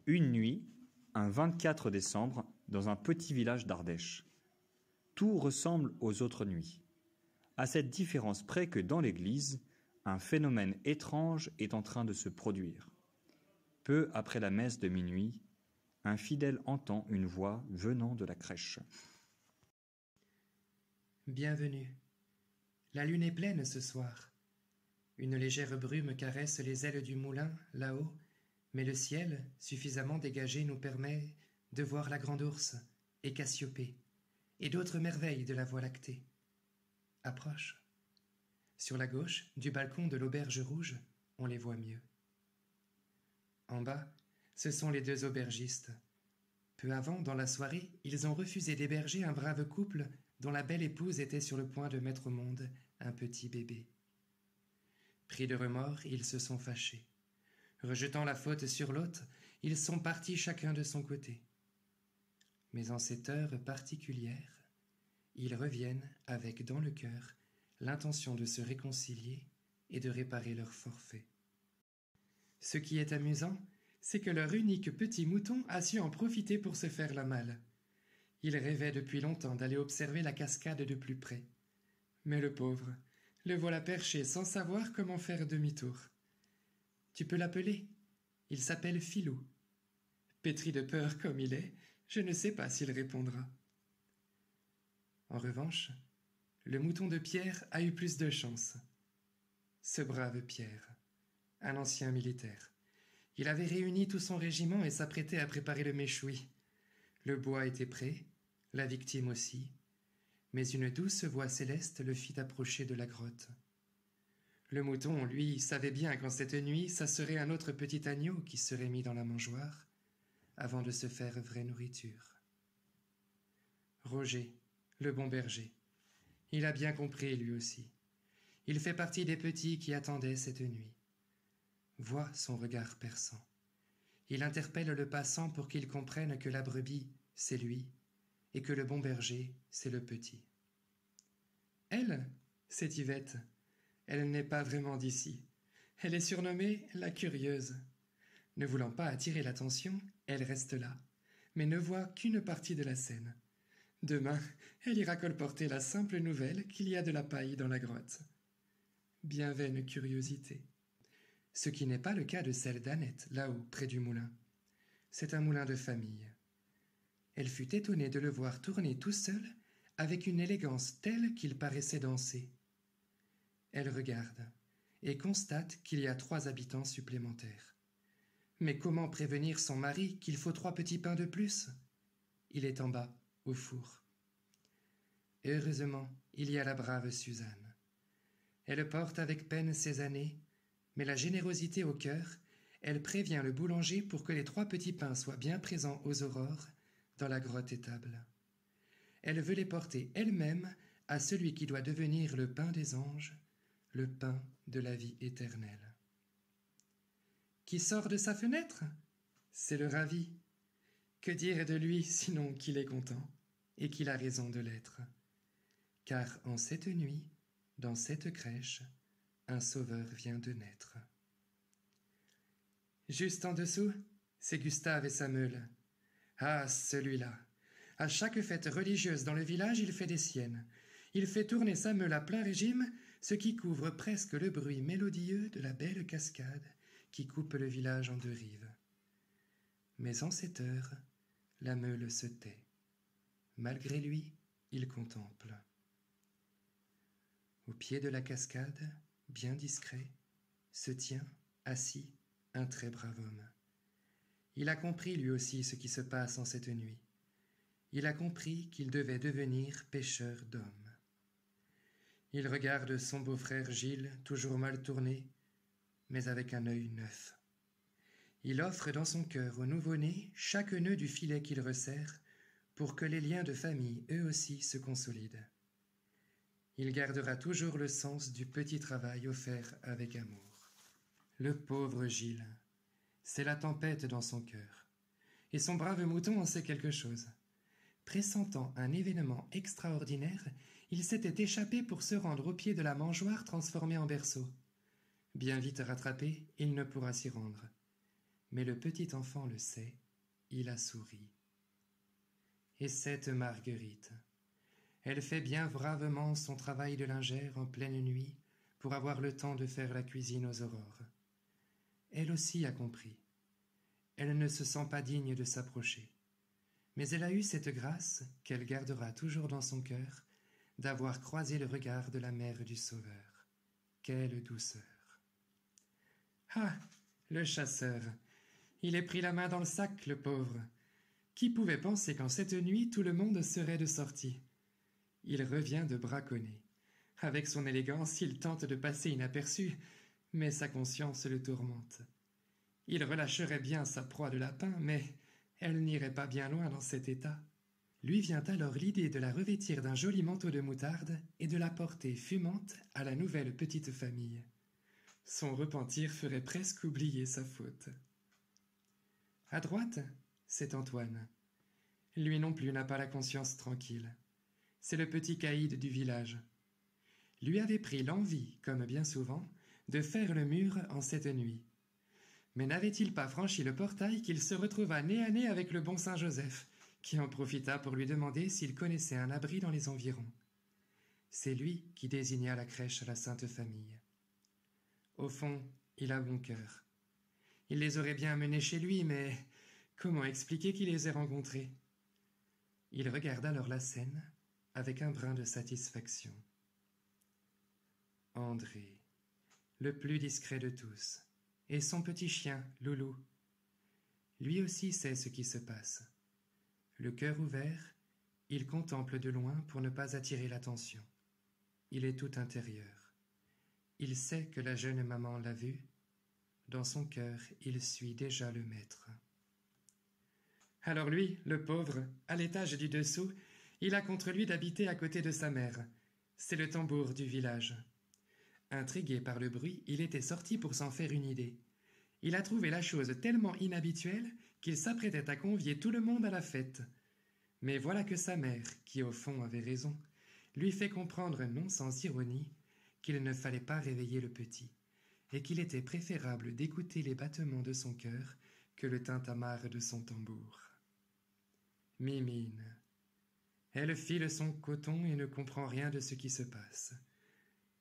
Une nuit, un 24 décembre, dans un petit village d'Ardèche. Tout ressemble aux autres nuits, à cette différence près que dans l'église, un phénomène étrange est en train de se produire. Peu après la messe de minuit, un fidèle entend une voix venant de la crèche. Bienvenue. La lune est pleine ce soir. Une légère brume caresse les ailes du moulin, là-haut, mais le ciel, suffisamment dégagé, nous permet de voir la grande ourse et Cassiopée, et d'autres merveilles de la Voie lactée. Approche. Sur la gauche, du balcon de l'auberge rouge, on les voit mieux. En bas, ce sont les deux aubergistes. Peu avant, dans la soirée, ils ont refusé d'héberger un brave couple dont la belle épouse était sur le point de mettre au monde un petit bébé. Pris de remords, ils se sont fâchés. Rejetant la faute sur l'autre, ils sont partis chacun de son côté. Mais en cette heure particulière, ils reviennent avec dans le cœur l'intention de se réconcilier et de réparer leur forfait. Ce qui est amusant, c'est que leur unique petit mouton a su en profiter pour se faire la malle. Il rêvait depuis longtemps d'aller observer la cascade de plus près. Mais le pauvre, le voilà perché sans savoir comment faire demi-tour. Tu peux l'appeler. Il s'appelle Filou. Pétri de peur comme il est, je ne sais pas s'il répondra. En revanche, le mouton de Pierre a eu plus de chance. Ce brave Pierre, un ancien militaire. Il avait réuni tout son régiment et s'apprêtait à préparer le méchoui. Le bois était prêt, la victime aussi, mais une douce voix céleste le fit approcher de la grotte. Le mouton, lui, savait bien qu'en cette nuit, ça serait un autre petit agneau qui serait mis dans la mangeoire, avant de se faire vraie nourriture. Roger, le bon berger, il a bien compris lui aussi. Il fait partie des petits qui attendaient cette nuit. Vois son regard perçant. Il interpelle le passant pour qu'il comprenne que la brebis, c'est lui, et que le bon berger, c'est le petit. Elle, c'est Yvette. Elle n'est pas vraiment d'ici. Elle est surnommée la curieuse. Ne voulant pas attirer l'attention, elle reste là, mais ne voit qu'une partie de la scène. Demain, elle ira colporter la simple nouvelle qu'il y a de la paille dans la grotte. Bien vaine curiosité. Ce qui n'est pas le cas de celle d'Annette, là-haut, près du moulin. C'est un moulin de famille. Elle fut étonnée de le voir tourner tout seul, avec une élégance telle qu'il paraissait danser. Elle regarde, et constate qu'il y a 3 habitants supplémentaires. Mais comment prévenir son mari qu'il faut 3 petits pains de plus? Il est en bas, au four. Heureusement, il y a la brave Suzanne. Elle porte avec peine ses années, mais la générosité au cœur, elle prévient le boulanger pour que les 3 petits pains soient bien présents aux aurores dans la grotte étable. Elle veut les porter elle-même à celui qui doit devenir le pain des anges, le pain de la vie éternelle. Qui sort de sa fenêtre? C'est le ravi. Que dire de lui sinon qu'il est content et qu'il a raison de l'être? Car en cette nuit, dans cette crèche, un sauveur vient de naître. Juste en dessous, c'est Gustave et sa meule. Ah, celui-là! À chaque fête religieuse dans le village, il fait des siennes. Il fait tourner sa meule à plein régime, ce qui couvre presque le bruit mélodieux de la belle cascade qui coupe le village en 2 rives. Mais en cette heure, la meule se tait. Malgré lui, il contemple. Au pied de la cascade, bien discret, se tient, assis, un très brave homme. Il a compris lui aussi ce qui se passe en cette nuit. Il a compris qu'il devait devenir pêcheur d'hommes. Il regarde son beau-frère Gilles, toujours mal tourné, mais avec un œil neuf. Il offre dans son cœur au nouveau-né chaque nœud du filet qu'il resserre pour que les liens de famille, eux aussi, se consolident. Il gardera toujours le sens du petit travail offert avec amour. Le pauvre Gilles, c'est la tempête dans son cœur. Et son brave mouton en sait quelque chose. Pressentant un événement extraordinaire, il s'était échappé pour se rendre au pied de la mangeoire transformée en berceau. Bien vite rattrapé, il ne pourra s'y rendre. Mais le petit enfant le sait, il a souri. Et cette Marguerite, elle fait bien bravement son travail de lingère en pleine nuit pour avoir le temps de faire la cuisine aux aurores. Elle aussi a compris. Elle ne se sent pas digne de s'approcher. Mais elle a eu cette grâce, qu'elle gardera toujours dans son cœur, d'avoir croisé le regard de la mère du Sauveur. Quelle douceur! Ah! Le chasseur! Il est pris la main dans le sac, le pauvre! Qui pouvait penser qu'en cette nuit tout le monde serait de sortie? Il revient de braconner. Avec son élégance, il tente de passer inaperçu, mais sa conscience le tourmente. Il relâcherait bien sa proie de lapin, mais elle n'irait pas bien loin dans cet état. Lui vient alors l'idée de la revêtir d'un joli manteau de moutarde et de la porter fumante à la nouvelle petite famille. Son repentir ferait presque oublier sa faute. À droite, c'est Antoine. Lui non plus n'a pas la conscience tranquille. C'est le petit caïd du village. Lui avait pris l'envie, comme bien souvent, de faire le mur en cette nuit. Mais n'avait-il pas franchi le portail qu'il se retrouva nez à nez avec le bon Saint-Joseph, qui en profita pour lui demander s'il connaissait un abri dans les environs. C'est lui qui désigna la crèche à la Sainte Famille. Au fond, il a bon cœur. Il les aurait bien amenés chez lui, mais comment expliquer qu'il les ait rencontrés? Il regarde alors la scène avec un brin de satisfaction. André, le plus discret de tous, et son petit chien, Loulou. Lui aussi sait ce qui se passe. Le cœur ouvert, il contemple de loin pour ne pas attirer l'attention. Il est tout intérieur. Il sait que la jeune maman l'a vu. Dans son cœur, il suit déjà le maître. Alors lui, le pauvre, à l'étage du dessous, il a contre lui d'habiter à côté de sa mère. C'est le tambour du village. Intrigué par le bruit, il était sorti pour s'en faire une idée. Il a trouvé la chose tellement inhabituelle qu'il s'apprêtait à convier tout le monde à la fête. Mais voilà que sa mère, qui au fond avait raison, lui fait comprendre non sans ironie qu'il ne fallait pas réveiller le petit, et qu'il était préférable d'écouter les battements de son cœur que le tintamarre de son tambour. Mimine. Elle file son coton et ne comprend rien de ce qui se passe.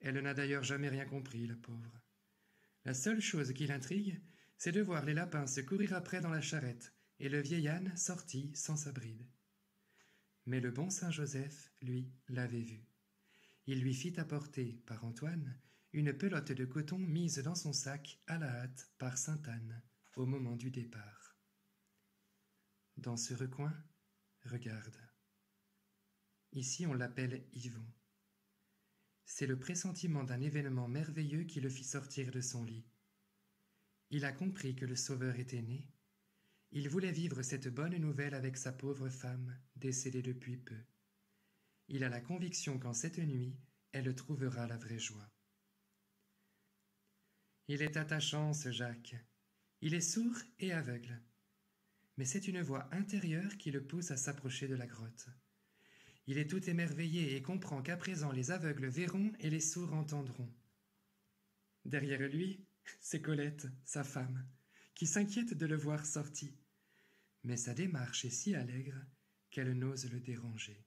Elle n'a d'ailleurs jamais rien compris, la pauvre. La seule chose qui l'intrigue, c'est de voir les lapins se courir après dans la charrette et le vieil âne sorti sans sa bride. Mais le bon Saint-Joseph, lui, l'avait vu. Il lui fit apporter, par Antoine, une pelote de coton mise dans son sac à la hâte par Sainte-Anne au moment du départ. Dans ce recoin, regarde. Ici on l'appelle Yvon. C'est le pressentiment d'un événement merveilleux qui le fit sortir de son lit. Il a compris que le Sauveur était né. Il voulait vivre cette bonne nouvelle avec sa pauvre femme, décédée depuis peu. Il a la conviction qu'en cette nuit, elle trouvera la vraie joie. Il est attachant, ce Jacques. Il est sourd et aveugle. Mais c'est une voix intérieure qui le pousse à s'approcher de la grotte. Il est tout émerveillé et comprend qu'à présent les aveugles verront et les sourds entendront. Derrière lui, c'est Colette, sa femme, qui s'inquiète de le voir sorti. Mais sa démarche est si allègre qu'elle n'ose le déranger.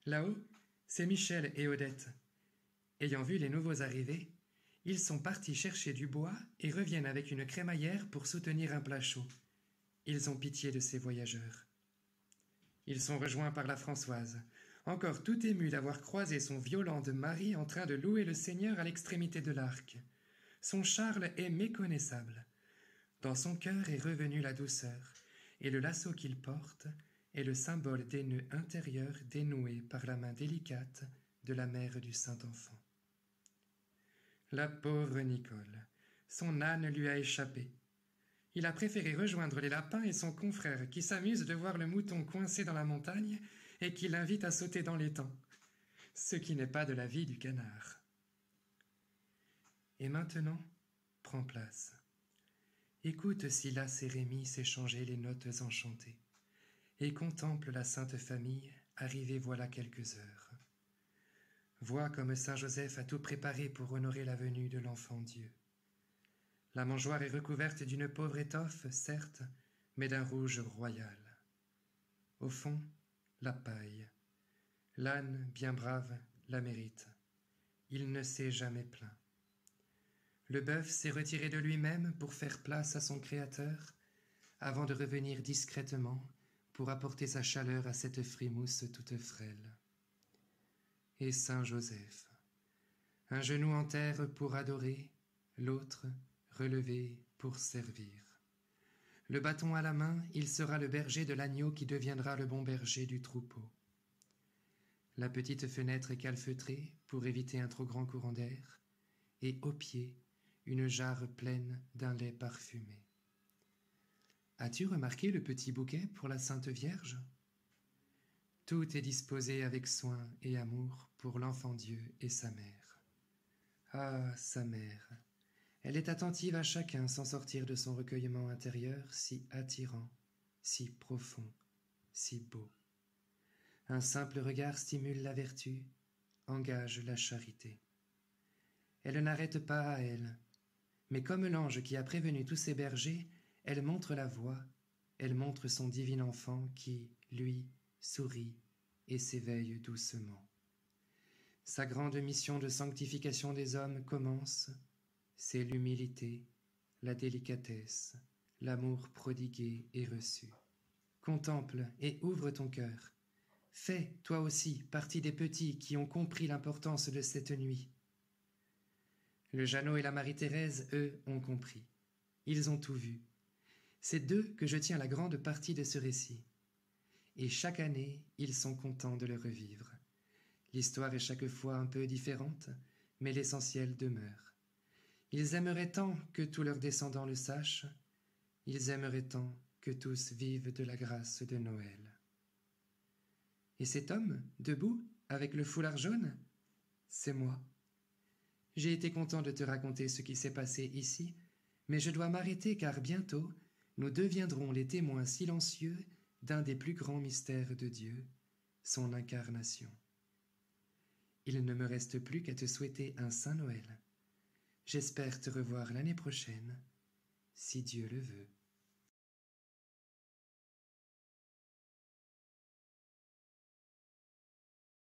Là-haut, c'est Michel et Odette. Ayant vu les nouveaux arrivés, ils sont partis chercher du bois et reviennent avec une crémaillère pour soutenir un plat chaud. Ils ont pitié de ces voyageurs. Ils sont rejoints par la Françoise, encore tout émue d'avoir croisé son violent de mari en train de louer le Seigneur à l'extrémité de l'arc. Son Charles est méconnaissable. Dans son cœur est revenue la douceur, et le lasso qu'il porte est le symbole des nœuds intérieurs dénoués par la main délicate de la mère du Saint-Enfant. La pauvre Nicole, son âne lui a échappé. Il a préféré rejoindre les lapins et son confrère qui s'amuse de voir le mouton coincé dans la montagne et qui l'invite à sauter dans l'étang, ce qui n'est pas de la vie du canard. Et maintenant, prends place. Écoute Silas et Rémi s'échanger les notes enchantées et contemple la Sainte Famille arrivée voilà quelques heures. Vois comme Saint Joseph a tout préparé pour honorer la venue de l'enfant Dieu. La mangeoire est recouverte d'une pauvre étoffe, certes, mais d'un rouge royal. Au fond, la paille. L'âne, bien brave, la mérite. Il ne s'est jamais plaint. Le bœuf s'est retiré de lui-même pour faire place à son Créateur, avant de revenir discrètement pour apporter sa chaleur à cette frimousse toute frêle. Et Saint Joseph, un genou en terre pour adorer, l'autre relevé pour servir. Le bâton à la main, il sera le berger de l'agneau qui deviendra le bon berger du troupeau. La petite fenêtre est calfeutrée pour éviter un trop grand courant d'air, et au pied, une jarre pleine d'un lait parfumé. As-tu remarqué le petit bouquet pour la Sainte Vierge? Tout est disposé avec soin et amour pour l'enfant Dieu et sa mère. Ah, sa mère! Elle est attentive à chacun sans sortir de son recueillement intérieur si attirant, si profond, si beau. Un simple regard stimule la vertu, engage la charité. Elle n'arrête pas à elle, mais comme l'ange qui a prévenu tous ses bergers, elle montre la voie, elle montre son divin enfant qui, lui, sourit et s'éveille doucement. Sa grande mission de sanctification des hommes commence. C'est l'humilité, la délicatesse, l'amour prodigué et reçu. Contemple et ouvre ton cœur. Fais, toi aussi, partie des petits qui ont compris l'importance de cette nuit. Le Jeannot et la Marie-Thérèse, eux, ont compris. Ils ont tout vu. C'est d'eux que je tiens la grande partie de ce récit. Et chaque année, ils sont contents de le revivre. L'histoire est chaque fois un peu différente, mais l'essentiel demeure. Ils aimeraient tant que tous leurs descendants le sachent, ils aimeraient tant que tous vivent de la grâce de Noël. Et cet homme, debout, avec le foulard jaune, c'est moi. J'ai été content de te raconter ce qui s'est passé ici, mais je dois m'arrêter car bientôt, nous deviendrons les témoins silencieux d'un des plus grands mystères de Dieu, son incarnation. Il ne me reste plus qu'à te souhaiter un Saint Noël. J'espère te revoir l'année prochaine, si Dieu le veut.